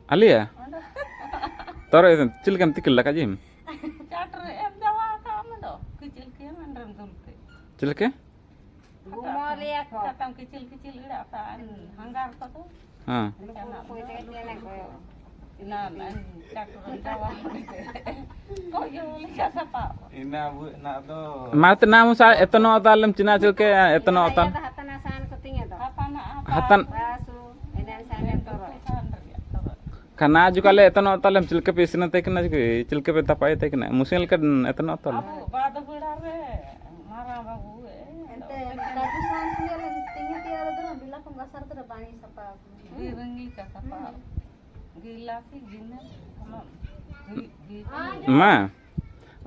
Alia? Toro itu cilkem tikil lah kajim. Catur em jawa kamu do. Kecil-kecil mandem dulke. Cilke? Gumolia ko. Katang kecil-kecil ida apaan hanggar ko tuh. Ah. Ina catur jawa. Kok yo lihat apa? Ina bu nak tu. Mat namu sa etono otalem cina cilke etono otal. Hatanasan ko tingin do. Apa nak apa? Hatan Basu, edan sanen toro. karena juga le etono otalem cilke pe sina tekna cilke pe tapai tekna musil kan etono otal. Abu badu bidare marah babu Ente kajusan sih lagi tinggi tiara tuh bilang pembasar tuh bani sapa. Girengi ka sapa. Gila sih gina sama Ma,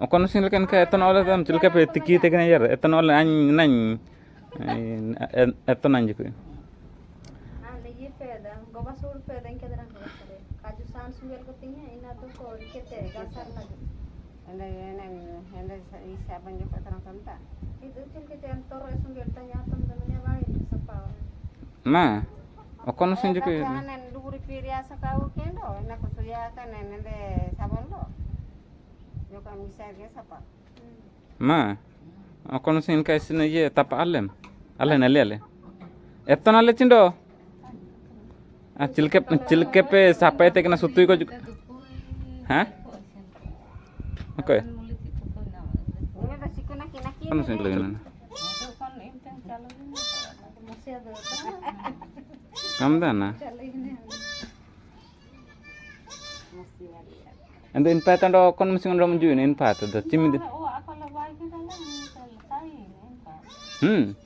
okon musil kan ke etono otal cilke pe tiki tekna yer etono otal an nan etono anjiku. Lagi peda, goba sur peda yang kita orang kaya. Kajusan sih ko tinggi, ina tuh kau kita gasar lagi. Anda siapa yang juga terang tenta? Itu cil kita yang toro sungguh tanya teman-temannya lain sapa. Ma, okon musil juga. Kanan duri piria sakau kendo, enak kusuya kan nende sabon lo. Yo kami saya sapa. Ma, okon musil kai sina ye tapa alem. Ale. Etono ale cindo. Ah cilke pe sampai tekna sutui ko juga. Hah? Oke. Ini masih kena kena. Kan musil lagi nana. Masih ada. Kamdana. Masih ada. Ando inpat ando kon musil ando menjuin inpat ada cimid. oh aku lebay kita lang selesai Hmm.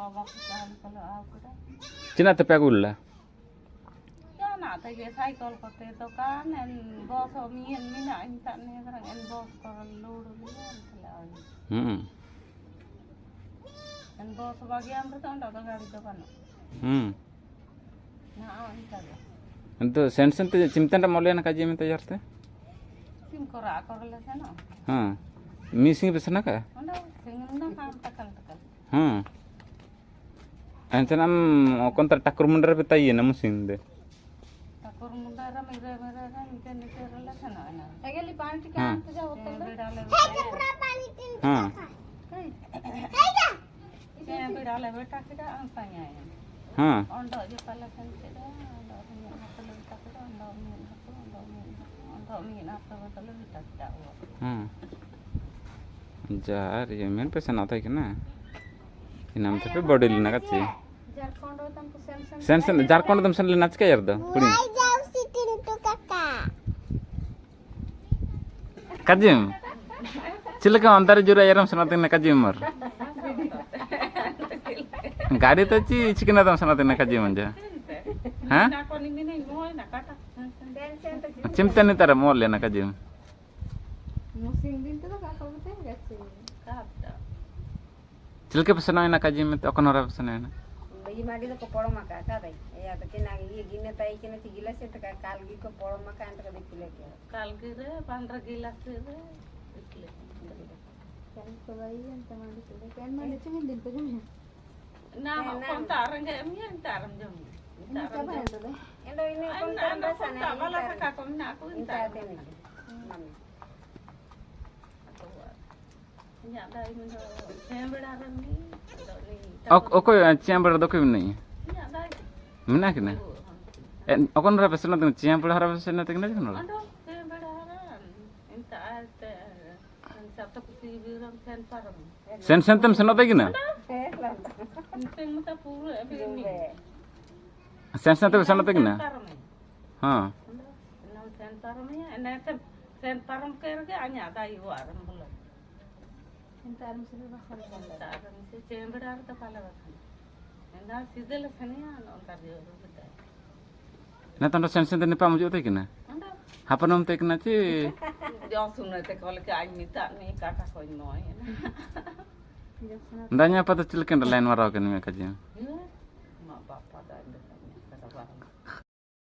Bawa kita kalau aku dah. Cina tepi agulla. Ya nak tadi cycle kote to kan en bos omien mina inta ne terang en bos kalau dulu Hmm. en bos bagian bertang dah gari depan. Hmm. Nah inta deh. Ento sensen te cimtan ramolian kaji minta jarte. Sim korak korle sana. Ha. Missing pesana ka? Anda singunda kam takal. Ha. Ancanam okon takur mundar petai na musin de. Takur mundara mera kan nikera sana ana. Lagi li pani kan tuh jauh tuh. Ha. Saya bidale beta kita angkanya ya. Ha. Ondo je pala kan kita ondo punya apa lebih tak kita ondo min apa betul lebih tak tahu. Ha. Jar ye men pesana tai kana. Inam tepe bodil na kachi. Jarkond tam kusen Sensen Jarkond tam sen naच ka yarda. Puri. Kajim. Cilaka antar jura yaram sanate na kajim mar. Gadi to chi chikna tam sanate na kajim anja. Ha? Nak kau ni mina mau nak kata. Cimtan ni tara mol na kajim. musim din tuh kakak betul gak sih? Kata. Cilke pesana na kajim te okon ora pesana na. Bagi madi tuh kepolo maka kata ya tapi nang iya gini tai kena 3 gelas itu kalgi kepolo maka antar di pilek ya. Kal kira 15 gilas kira. Kan kebayan teman di pilek kan mandi cuma din tuh jam. Nah, kontaran kayak ni kontaran jam. Siapa yang tuh deh? Endo ini kontar Anda sana kontar malah sekarang nak aku Inta kontar. teh nih. Mami. Ya dah ini saya berdarah ni. Oko chamber do ko ni. Ya dah. Mina kina. Okon ora pesana te chamber ora pesana te kana kana. Ando saya berdarah. Inta ada. Satu kusi bilang sen param. Sen tam sana te kina. Lah. Sen mata pura ini. Sen te pesana te kina. Ha. Enam sen param ya. Enak sen param kerja hanya ada iwaran belum. Inta musim bakal Taram se chamber ada kepala basan. Enak sidel sania nontar jauh betul. Na tanda sen te ni pamu jote kina. Ando Hapanom te kina chi. dia sunat te kalau ke aing minta ni kata kau noi. Ndanya apa to cilke lain warau kan me kajim. Ya,